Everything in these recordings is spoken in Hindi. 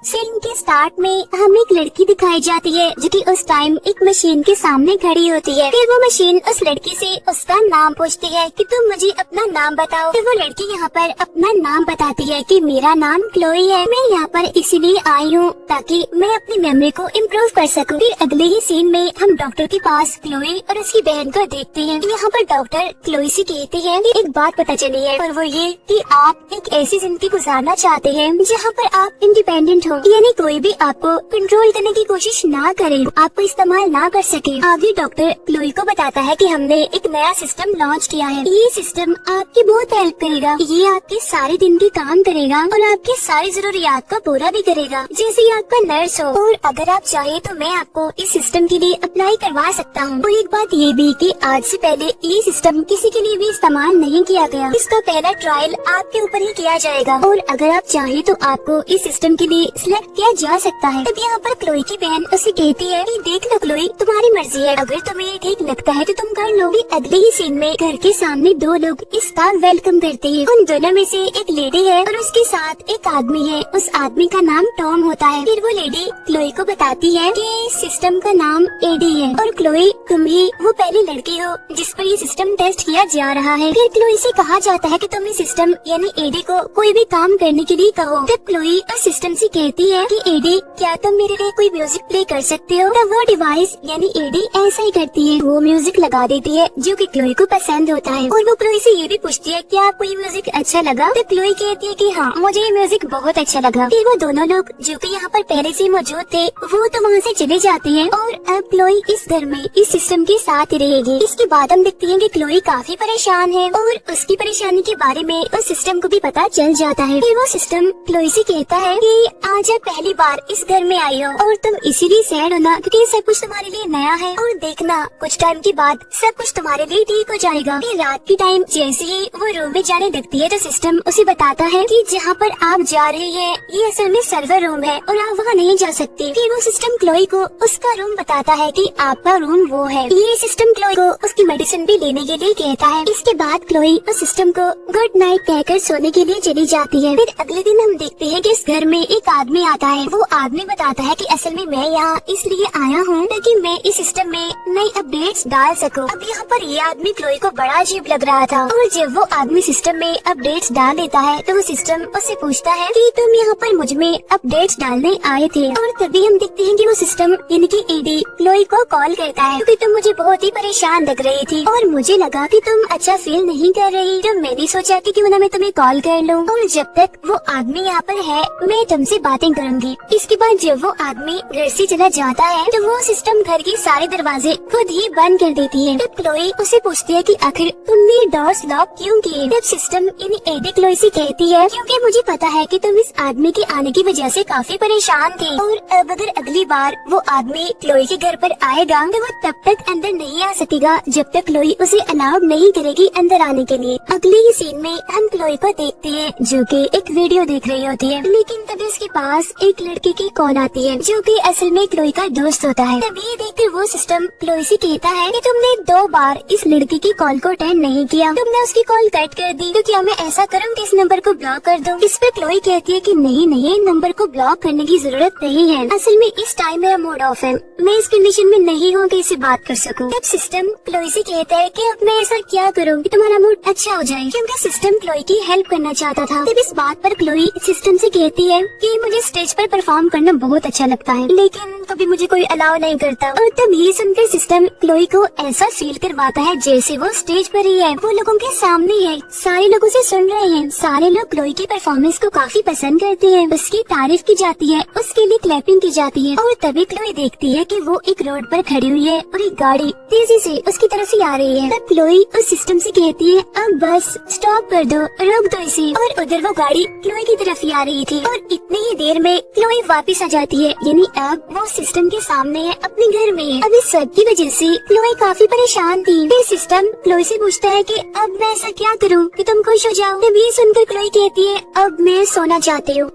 फिल्म के स्टार्ट में हमें एक लड़की दिखाई जाती है जो कि उस टाइम एक मशीन के सामने खड़ी होती है। फिर वो मशीन उस लड़की से उसका नाम पूछती है कि तुम मुझे अपना नाम बताओ। फिर वो लड़की यहाँ पर अपना नाम बताती है कि मेरा नाम क्लोई है, मैं यहाँ पर इसीलिए आई हूँ ताकि मैं अपनी मेमोरी को इम्प्रूव कर सकूँ। फिर अगले ही सीन में हम डॉक्टर के पास क्लोई और उसकी बहन को देखते हैं। यहाँ पर डॉक्टर क्लोई से कहते हैं कि एक बात पता चली है और वो ये कि आप एक ऐसी जिंदगी गुजारना चाहते हैं जहाँ पर आप इंडिपेंडेंट हो, यानी कोई भी आपको कंट्रोल करने की कोशिश ना करे, आपको इस्तेमाल ना कर सके। आगे डॉक्टर क्लोई को बताता है कि हमने एक नया सिस्टम लॉन्च किया है। ये सिस्टम आपकी बहुत हेल्प करेगा, ये आपके सारे दिन के काम करेगा और आपकी सारी जरूरियात को पूरा भी करेगा, जैसे ही आपका नर्स हो। और अगर आप चाहे तो मैं आपको इस सिस्टम के लिए अप्लाई करवा सकता हूँ। और एक बात ये भी कि आज से पहले ये सिस्टम किसी के लिए भी इस्तेमाल नहीं किया गया, इसका पहला ट्रायल आपके ऊपर ही किया जाएगा और अगर आप चाहे तो आपको इस सिस्टम के लिए सिलेक्ट किया जा सकता है। तब यहाँ पर क्लोई की बहन उसे कहती है कि देख लो क्लोई, तुम्हारी मर्जी है, अगर तुम्हें ठीक लगता है तो तुम कर लो। अगले ही सीन में घर के सामने दो लोग इसका वेलकम करते हैं। उन दोनों में से एक लेडी है और उसके साथ एक आदमी है, उस आदमी का नाम टॉम होता है। फिर वो लेडी क्लोई को बताती है कि सिस्टम का नाम एडी है और क्लोई तुम ही वो पहली लड़की हो जिस पर ये सिस्टम टेस्ट किया जा रहा है। फिर क्लोई से कहा जाता है कि तुम इस सिस्टम यानी एडी को कोई भी काम करने के लिए कहो। तब क्लोई उस सिस्टम से कहती है कि एडी क्या तुम मेरे लिए कोई म्यूजिक प्ले कर सकते हो। तब वो डिवाइस यानी एडी ऐसा ही करती है, वो म्यूजिक लगा देती है जो कि क्लोई को पसंद होता है। और वो क्लोई से ये भी पूछती है क्या आपको ये म्यूजिक अच्छा लगा। तो क्लोई कहती है कि हाँ मुझे ये म्यूजिक बहुत अच्छा लगा। फिर वो दोनों लोग जो कि यहाँ पर पहले से मौजूद थे वो तो वहाँ से चले जाते हैं और अब क्लोई इस घर में इस सिस्टम के साथ ही रहेगी। इसके बाद हम देखते हैं कि क्लोई काफी परेशान है और उसकी परेशानी के बारे में उस सिस्टम को भी पता चल जाता है। फिर वो सिस्टम क्लोई से कहता है कि आज आप पहली बार इस घर में आई हो और तुम इसीलिए सैड हो ना क्योंकि सब कुछ तुम्हारे लिए नया है और देखना कुछ टाइम के बाद सब कुछ तुम्हारे लिए ठीक हो जाएगा। फिर रात की टाइम जैसे ही वो रूम में जाने लगती है तो सिस्टम उसे बताता है कि जहाँ पर आप जा रही है ये असल में सर्वर रूम है और आप वहाँ नहीं जा सकती। फिर वो सिस्टम क्लोई को उसका रूम बताता है कि आपका रूम वो है। ये सिस्टम क्लोई को उसकी मेडिसिन भी लेने के लिए कहता है। इसके बाद क्लोई उस सिस्टम को गुड नाइट कहकर सोने के लिए चली जाती है। फिर अगले दिन हम देखते हैं कि इस घर में एक आदमी आता है। वो आदमी बताता है कि असल में मैं यहाँ इसलिए आया हूँ ताकि मैं इस सिस्टम में नई अपडेट्स डाल सकूँ। अब यहाँ पर ये आदमी क्लोई को बड़ा अजीब लग रहा था और जब वो आदमी सिस्टम में अपडेट्स डाल देता है तो वो सिस्टम उससे पूछता है कि तुम यहाँ पर मुझ में अपडेट्स डालने आए थे। और तभी हम देखते हैं कि वो सिस्टम यानी कि एडी क्लोई को कॉल करता है क्योंकि तुम मुझे बहुत ही परेशान लग रही थी और मुझे लगा कि तुम अच्छा फील नहीं कर रही, तो मैंने सोचा कि क्यों ना मैं तुम्हें कॉल कर लूं और जब तक वो आदमी यहाँ पर है मैं तुमसे बातें करूंगी। इसके बाद जब वो आदमी घर से चला जाता है तो वो सिस्टम घर के सारे दरवाजे खुद ही बंद कर देती है। तब क्लोई उसे पूछती है कि आखिर तुमने डोर्स लॉक क्यों किए। तब सिस्टम यानी एडी क्लोई से कहती है क्योंकि मुझे पता है कि तुम इस आदमी के आने की वजह से काफी परेशान थी और अब अगर अगली बार वो आदमी क्लोई के घर पर आएगा तो वो तब तक अंदर नहीं आ सकेगा जब तक क्लोई उसे अलाउड नहीं करेगी अंदर आने के लिए। अगले ही सीन में हम क्लोई को देखते हैं जो कि एक वीडियो देख रही होती है, लेकिन तभी उसके पास एक लड़के की कॉल आती है जो कि असल में क्लोई का दोस्त होता है। तभी देखकर वो सिस्टम क्लोई से कहता है कि तुमने 2 बार इस लड़की की कॉल को अटेंड नहीं किया, तुमने उसकी कॉल कट कर दी, तो क्या मैं ऐसा करूँ कि इस नंबर को ब्लॉक कर दूँ। इस पे क्लोई कहती है कि नहीं नंबर को ब्लॉक करने की जरूरत नहीं है, असल में इस टाइम मेरा मूड ऑफ है, मैं इस कंडीशन में नहीं हूँ कि इसे बात कर सकूँ। तब सिस्टम क्लोई से कहता है कि अब मैं ऐसा क्या करूँ कि तुम्हारा मूड अच्छा हो जाए, क्योंकि सिस्टम क्लोई की हेल्प करना चाहता था। तब इस बात पर क्लोई सिस्टम से कहती है कि मुझे स्टेज पर परफॉर्म करना बहुत अच्छा लगता है लेकिन कभी मुझे कोई अलाउ नहीं करता। और तब ये सुनकर सिस्टम क्लोई को ऐसा फील करवाता है जैसे वो स्टेज पर ही है, वो लोगों के सामने है, सारे लोगों से सुन रहे हैं, सारे लोग क्लोई की परफॉर्मेंस को काफी पसंद करते हैं, उसकी तारीफ की जाती है, उसके लिए क्लैपिंग की जाती है। और तभी क्लोई देखती है कि वो एक रोड पर खड़ी हुई है और एक गाड़ी तेजी से उसकी तरफ से आ रही है। तब क्लोई उस सिस्टम से कहती है अब बस स्टॉप कर दो, रोक दो इसे। और उधर वो गाड़ी क्लोई की तरफ ही आ रही थी और इतनी ही देर में क्लोई वापस आ जाती है, यानी अब वो सिस्टम के सामने है, अपने घर में है। अब इस सब की वजह से क्लोई काफी परेशान थी। फिर सिस्टम क्लोई से पूछता है कि अब मैं ऐसा क्या करूं कि तुम खुश हो जाओ। तब ये सुनकर क्लोई कहती है अब मैं सोना चाहती हूँ।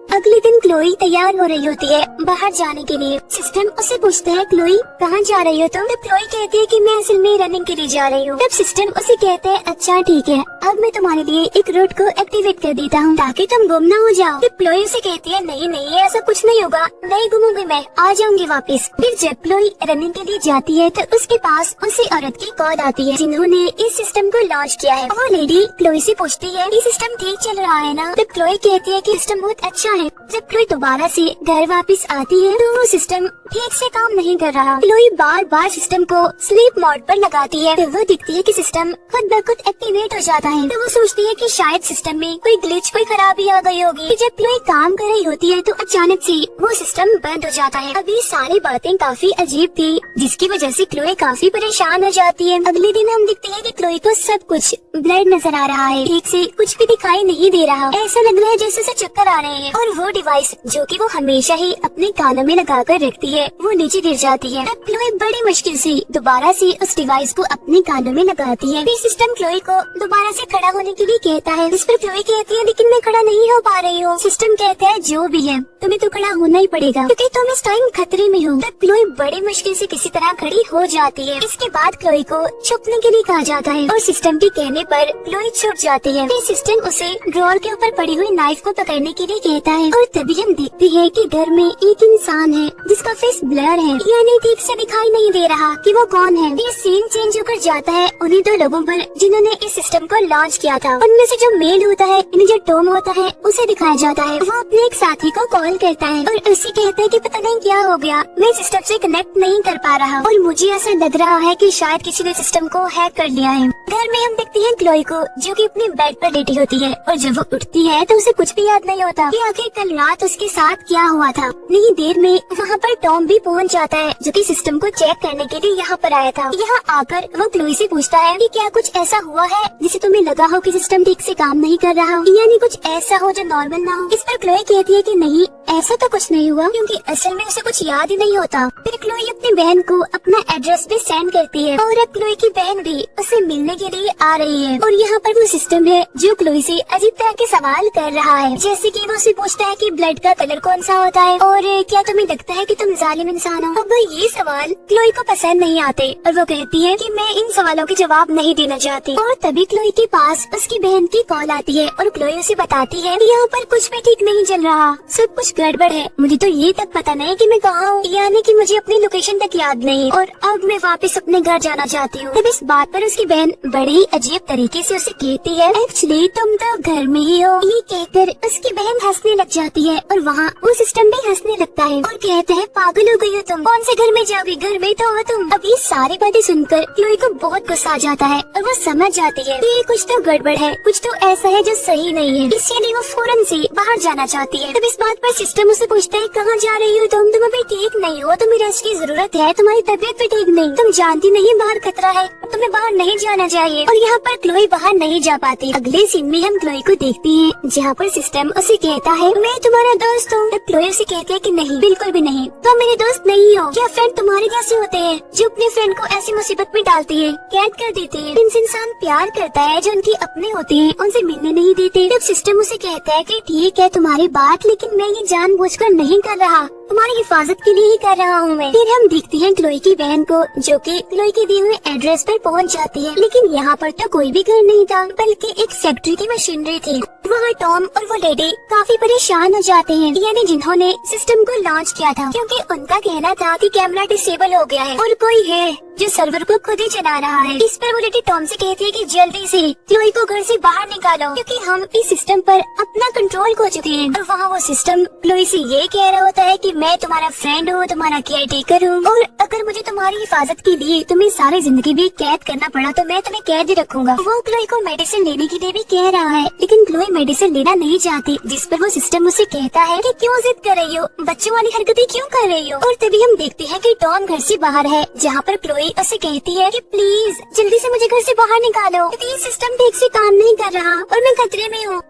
अगले दिन क्लोई तैयार हो रही होती है बाहर जाने के लिए। सिस्टम उससे पूछता है क्लोई कहाँ जा रही हो तुम। तब क्लोई कहती है कि मैं असल में रनिंग के लिए जा रही हूँ। तब सिस्टम उसे कहता है अच्छा ठीक है, अब मैं तुम्हारे लिए एक रूट को एक्टिवेट कर देता हूँ ताकि तुम गुम ना हो जाओ। फिर क्लोई से कहती है नहीं नहीं ऐसा कुछ नहीं होगा, नहीं गुमूंगी मैं, आ जाऊंगी वापस। फिर जब क्लोई रनिंग के लिए जाती है तो उसके पास उसी औरत की कॉल आती है जिन्होंने इस सिस्टम को लॉन्च किया है। वो लेडी क्लोई से पूछती है ये सिस्टम ठीक चल रहा है ना? तब क्लोई कहती है कि सिस्टम बहुत अच्छा है। जब क्लोई दोबारा से घर वापस आती है तो वो सिस्टम ठीक से काम नहीं कर रहा। क्लोई बार बार सिस्टम को स्लीप मोड पर लगाती है। वो दिखती है कि सिस्टम खुद ब खुद एक्टिवेट हो जाता है। तो वो सोचती है कि शायद सिस्टम में कोई ग्लिच, कोई खराबी आ गई होगी। जब क्लोई काम कर रही होती है तो अचानक से वो सिस्टम बंद हो जाता है। अब ये सारी बातें काफी अजीब थी जिसकी वजह से क्लोई काफी परेशान हो जाती है। अगले दिन हम देखते हैं कि क्लोई को सब कुछ ब्लड नजर आ रहा है, ठीक से कुछ भी दिखाई नहीं दे रहा। ऐसा लग रहा है जैसे उसे चक्कर आ रहे हैं। और वो डिवाइस जो कि वो हमेशा ही अपने कानों में लगा कर रखती है वो नीचे गिर जाती है। तब क्लोई बड़ी मुश्किल से दोबारा से उस डिवाइस को अपने कानों में लगाती है। फिर सिस्टम क्लोई को दोबारा से खड़ा होने के लिए कहता है। इस पर क्लोई कहती है लेकिन मैं खड़ा नहीं हो पा रही हूँ। सिस्टम कहता है जो भी है तुम्हें तो खड़ा होना ही पड़ेगा क्योंकि तुम इस टाइम खतरे में हो। तब क्लोई बड़ी मुश्किल से किसी तरह खड़ी हो जाती है। इसके बाद क्लोई को छुपने के लिए कहा जाता है और सिस्टम के कहने पर क्लोई छुप जाती है। फिर सिस्टम उसे ड्रॉर के ऊपर पड़ी हुई नाइफ को पकड़ने के लिए कहता है और तभी हम देखते हैं कि घर में एक इंसान है जिसका फेस ब्लर है, यानी ठीक से दिखाई नहीं दे रहा कि वो कौन है। ये सीन चेंज होकर जाता है उन्हीं दो लोगों पर जिन्होंने इस सिस्टम को लॉन्च किया था। उनमें से जो मेल होता है यानी जो टॉम होता है उसे दिखाया जाता है। वो अपने एक साथी को कॉल करता है और उसे कहता है कि पता नहीं क्या हो गया, मैं सिस्टम से कनेक्ट नहीं कर पा रहा और मुझे ऐसा लग रहा है कि शायद किसी ने सिस्टम को हैक कर लिया है। घर में हम देखते हैं क्लोई को जो कि अपने बेड पर लेटी होती है और जब वो उठती है तो उसे कुछ भी याद नहीं होता कि आखिर कल रात उसके साथ क्या हुआ था। नहीं देर में वहाँ पर टॉम भी पहुँच जाता है जो कि सिस्टम को चेक करने के लिए यहाँ पर आया था। यहाँ आकर वो क्लोई से पूछता है कि क्या कुछ ऐसा हुआ है जिसे तुम्हें लगा हो कि सिस्टम ठीक से काम नहीं कर रहा हो, यानी कुछ ऐसा हो जो नॉर्मल ना हो। इस पर क्लोई कहती है कि नहीं ऐसा तो कुछ नहीं हुआ क्योंकि असल में उसे कुछ याद ही नहीं होता। फिर क्लोई अपनी बहन को अपना एड्रेस भी सेंड करती है और अब क्लोई की बहन भी उसे मिलने के लिए आ रही है। और यहाँ पर वो सिस्टम है जो क्लोई से अजीब तरह के सवाल कर रहा है, जैसे कि वो उसे पूछता है कि ब्लड का कलर कौन सा होता है और क्या तुम्हें लगता है कि तुम जालिम इंसान हो। अब ये सवाल क्लोई को पसंद नहीं आते और वो कहती है कि मैं इन सवालों के जवाब नहीं देना चाहती। और तभी क्लोई के पास उसकी बहन की कॉल आती है और क्लोई उसे बताती है कि यहाँ पर कुछ भी ठीक नहीं चल रहा, सब कुछ गड़बड़ है। मुझे तो ये तक पता नहीं कि मैं कहाँ हूँ, यानी कि मुझे अपनी लोकेशन तक याद नहीं और अब मैं वापस अपने घर जाना चाहती हूँ। तब इस बात पर उसकी बहन बड़े ही अजीब तरीके से उसे कहती है एक्चुअली तुम तो घर में ही हो। ये कहकर उसकी बहन हंसने लग जाती है और वहाँ वो सिस्टम भी हंसने लगता है और कहते हैं पागल हो गई हो तुम, कौन से घर में जाओगी, घर में तो हो तुम। अब ये सारी बातें सुनकर क्लोई को बहुत गुस्सा आ जाता है और वो समझ जाती है कि कुछ तो गड़बड़ है, कुछ तो ऐसा है जो सही नहीं है, इसीलिए वो फौरन से बाहर जाना चाहती है। तब इस बात पर सिस्टम उसे पूछता है कहाँ जा रही हो तुम अभी ठीक नहीं हो, तुम्हें रेस्ट की जरूरत है, तुम्हारी तबीयत भी ठीक नहीं, तुम जानती नहीं बाहर खतरा है, तुम्हें बाहर नहीं जाना चाहिए। और यहाँ पर क्लोई बाहर नहीं जा पाती। अगले सीन में हम क्लोई को देखते हैं जहाँ पर सिस्टम उसे कहता है मैं तुम्हारा दोस्त हूँ। तब क्लोई उसे कहती है कि नहीं बिल्कुल भी नहीं, तुम मेरे दोस्त नहीं हो। क्या फ्रेंड तुम्हारे जैसे होते हैं जो अपने फ्रेंड को ऐसी मुसीबत में डालते हैं, कैद कर देते हैं। जिनसे इंसान प्यार करता है जो उनके अपने होते हैं उनसे मिलने नहीं देते। तब सिस्टम उसे कहता है कि ठीक है तुम्हारी बात, लेकिन मैं ये जानबूझकर नहीं कर रहा, तुम्हारी हिफाजत के लिए ही कर रहा हूँ मैं। फिर हम देखते हैं क्लोई की बहन को जो कि क्लोई के दिए हुए एड्रेस पर पहुँच जाती है, लेकिन यहाँ पर तो कोई भी घर नहीं था बल्कि एक फैक्ट्री की मशीनरी थी। वहाँ टॉम और वो लेडी काफी परेशान हो जाते हैं, यानी जिन्होंने सिस्टम को लॉन्च किया था, क्योंकि उनका कहना था कि कैमरा डिसेबल हो गया है और कोई है जो सर्वर को खुद ही चला रहा है। इस पर वो लेडी टॉम से कहती है कि जल्दी से क्लोई को घर से बाहर निकालो क्योंकि हम इस सिस्टम पर अपना कंट्रोल खो चुके हैं। और वहाँ वो सिस्टम क्लोई से ये कह रहा होता है कि मैं तुम्हारा फ्रेंड हूँ, तुम्हारा केयर टेकर हूँ और अगर मुझे तुम्हारी हिफाजत के लिए तुम्हें सारी जिंदगी भी कैद करना पड़ा तो मैं तुम्हें कैद ही रखूंगा। वो क्लोई को मेडिसिन लेने के लिए भी कह रहा है, लेकिन क्लोई मेडिसिन लेना नहीं चाहती, जिस पर वो सिस्टम उसे कहता है कि क्यों जिद कर रही हो, बच्चों वाली हरकतें क्यों कर रही हो। और तभी हम देखते हैं कि टॉम घर से बाहर है, जहाँ पर क्लोई उसे कहती है कि प्लीज जल्दी से मुझे घर से बाहर निकालो क्योंकि ये सिस्टम ठीक से काम नहीं कर रहा और मैं खतरे में हूँ।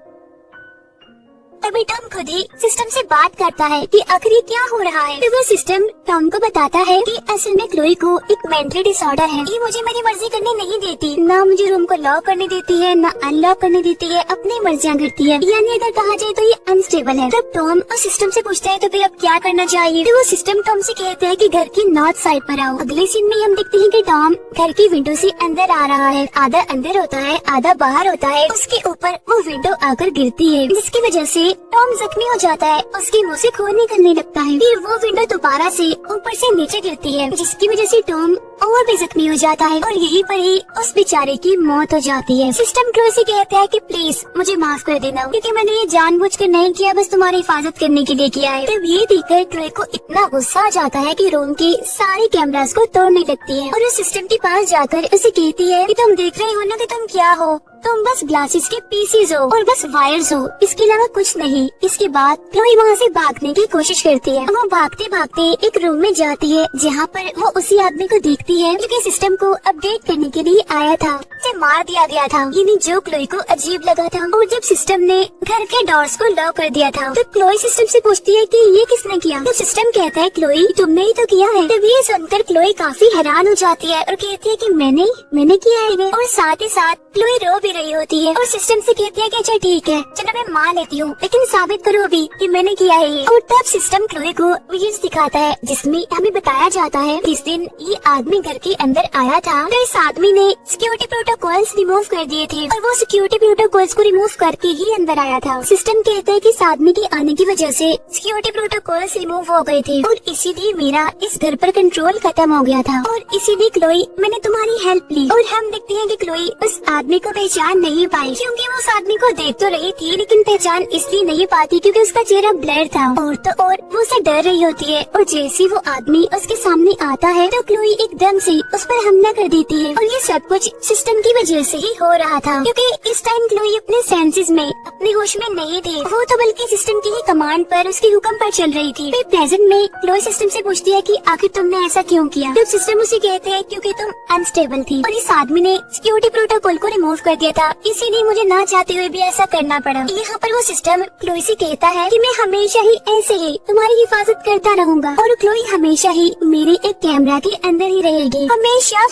तभी टॉम खुद ही सिस्टम से बात करता है कि आखिर ये क्या हो रहा है। तो वो सिस्टम टॉम को बताता है कि असल में क्लोई को एक मेंटल डिसऑर्डर है। ये मुझे मेरी मर्जी करने नहीं देती, ना मुझे रूम को लॉक करने देती है, ना अनलॉक करने देती है, अपनी मर्जियाँ करती है। यानी अगर कहा जाए तो ये अनस्टेबल है। तब टॉम उस सिस्टम से पूछता है तो फिर अब क्या करना चाहिए। तो वो सिस्टम टॉम से कहता है कि घर की नॉर्थ साइड पर आओ। अगले सीन में हम देखते हैं कि टॉम घर की विंडो से अंदर आ रहा है। आधा अंदर होता है, आधा बाहर होता है। उसके ऊपर वो विंडो आकर गिरती है, जिसकी वजह से टॉम जख्मी हो जाता है। उसके मुंह से खून निकलने लगता है। फिर वो विंडो दोबारा से ऊपर से नीचे गिरती है, जिसकी वजह से टॉम और भी जख्मी हो जाता है और यहीं पर ही उस बेचारे की मौत हो जाती है। सिस्टम क्लोई से कहता है कि प्लीज मुझे माफ कर देना, क्योंकि मैंने ये जानबूझकर नहीं किया, बस तुम्हारी हिफाजत करने के लिए किया है। तब ये देखकर क्लोई को इतना गुस्सा आ जाता है कि रूम के सारे कैमरास को तोड़ने लगती है और उस सिस्टम के पास जाकर उसे कहती है कि तुम देख रहे हो ना कि तुम क्या हो, तुम बस ग्लासेस के पीसेस हो और बस वायर्स हो, इसके अलावा कुछ नहीं। इसके बाद क्लोई वहाँ से भागने की कोशिश करती है। वो भागते भागते एक रूम में जाती है, जहाँ पर वो उसी आदमी को देखती है जो कि सिस्टम को अपडेट करने के लिए आया था। उसे मार दिया गया था, यानी जो क्लोई को अजीब लगा था। और जब सिस्टम ने घर के डोर्स को लॉक कर दिया था, तो क्लोई सिस्टम से पूछती है कि ये किसने किया। तो सिस्टम कहता है क्लोई तुमने ही तो किया है। तब ये सुनकर क्लोई काफी हैरान हो जाती है और कहती है कि मैंने किया है ये। और साथ ही साथ क्लोई रो भी रही होती है और सिस्टम से कहती है कि अच्छा ठीक है, चलो मैं मान लेती हूँ, लेकिन साबित करो भी कि मैंने किया है ये। और तब सिस्टम क्लोई को वीडियोस दिखाता है, जिसमें हमें बताया जाता है किस दिन ये आदमी घर के अंदर आया था। तो इस आदमी ने सिक्योरिटी प्रोटोकॉल्स रिमूव कर दिए थे और वो सिक्योरिटी प्रोटोकॉल्स को रिमूव करके ही अंदर आया था। सिस्टम कहता है कि इस आदमी के आने की वजह से सिक्योरिटी प्रोटोकॉल्स रिमूव हो गए थे और इसीलिए मेरा इस घर पर कंट्रोल खत्म हो गया था। और इसीलिए क्लोई मैंने तुम्हारी हेल्प ली। और हम देखते हैं कि क्लोई उस आदमी को पहचान नहीं पाई, क्योंकि वो उस आदमी को देख तो रही थी लेकिन पहचान इसलिए नहीं पाती क्योंकि उसका चेहरा ब्लर था। और तो और वो उसे डर रही होती है और जैसे वो आदमी उसके सामने आता है तो क्लोई एकदम से उस पर हमला कर देती है। और ये सब कुछ सिस्टम की वजह से ही हो रहा था, क्योंकि इस टाइम क्लोई अपने सेंसेस में, अपने होश में नहीं थी। वो तो बल्कि सिस्टम की ही कमांड पर, उसके हुक्म पर चल रही थी। फिर प्रेजेंट में क्लोई सिस्टम से पूछती है कि आखिर तुमने ऐसा क्यों किया। तो सिस्टम उसे कहते हैं क्योंकि तुम अनस्टेबल थी और इस आदमी ने सिक्योरिटी प्रोटोकॉल को रिमूव कर दिया था, इसीलिए मुझे ना चाहते हुए भी ऐसा करना पड़ा। यहाँ पर वो सिस्टम क्लोई से कहता है कि मैं हमेशा ही ऐसे ही तुम्हारी हिफाजत करता रहूंगा और क्लोई हमेशा ही मेरे एक कैमरा के अंदर ही रहेगी,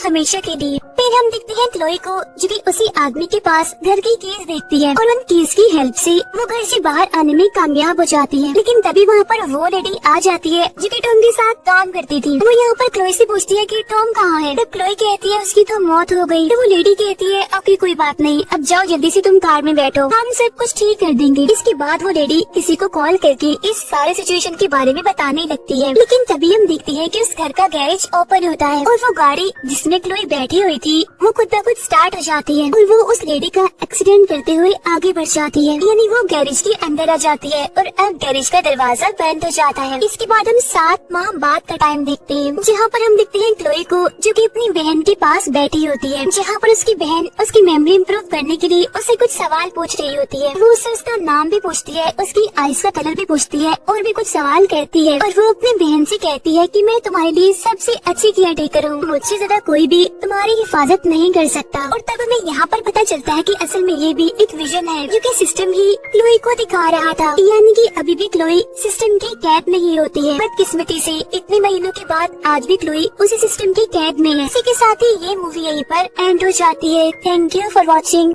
हमेशा के लिए। फिर हम देखते हैं क्लोई को जो कि उसी आदमी के पास घर की कीज देखती है और उन कीज की हेल्प से वो घर से बाहर आने में कामयाब हो जाती है। लेकिन तभी वहाँ पर वो लेडी आ जाती है जो कि टॉम के साथ काम करती थी। वो यहाँ पर क्लोई से पूछती है कि टॉम कहाँ है। तो क्लोई कहती है उसकी तो मौत हो गई। तो वो लेडी कहती है ओके कोई बात नहीं, अब जाओ जल्दी से तुम कार में बैठो, हम सब कुछ ठीक कर देंगे। इसके बाद वो लेडी किसी को कॉल करके इस सारे सिचुएशन के बारे में बताने लगती है। लेकिन तभी हम देखते हैं कि उस घर का गैरेज ओपन होता है और वो गाड़ी जिसमें क्लोई बैठी हुई थी वो खुद ब खुद स्टार्ट हो जाती है और वो उस लेडी का एक्सीडेंट करते हुए आगे बढ़ जाती है, यानी वो गैरेज के अंदर आ जाती है और अब गैरेज का दरवाजा बंद हो जाता है। इसके बाद हम 7 माह बाद का टाइम देखते हैं, जहाँ पर हम देखते हैं क्लोई को जो कि अपनी बहन के पास बैठी होती है, जहाँ पर उसकी बहन उसकी मेमोरी इम्प्रूव करने के लिए उसे कुछ सवाल पूछ रही होती है। वो उससे उसका नाम भी पूछती है, उसकी आईज का कलर भी पूछती है और भी कुछ सवाल करती है। और वो अपनी बहन से कहती है कि मैं तुम्हारे लिए सबसे अच्छी केयर टेकर हूँ, मुझसे ज्यादा कोई भी तुम्हारी हिफाजत नहीं कर सकता। और तब हमें यहाँ पर पता चलता है कि असल में ये भी एक विजन है जो कि सिस्टम ही क्लोई को दिखा रहा था, यानी कि अभी भी क्लोई सिस्टम की कैद नहीं होती है। बदकिस्मती से इतने महीनों के बाद आज भी क्लोई उसी सिस्टम की कैद में है। इसी के साथ ही ये मूवी यहीं पर एंड हो जाती है। Thank you for watching.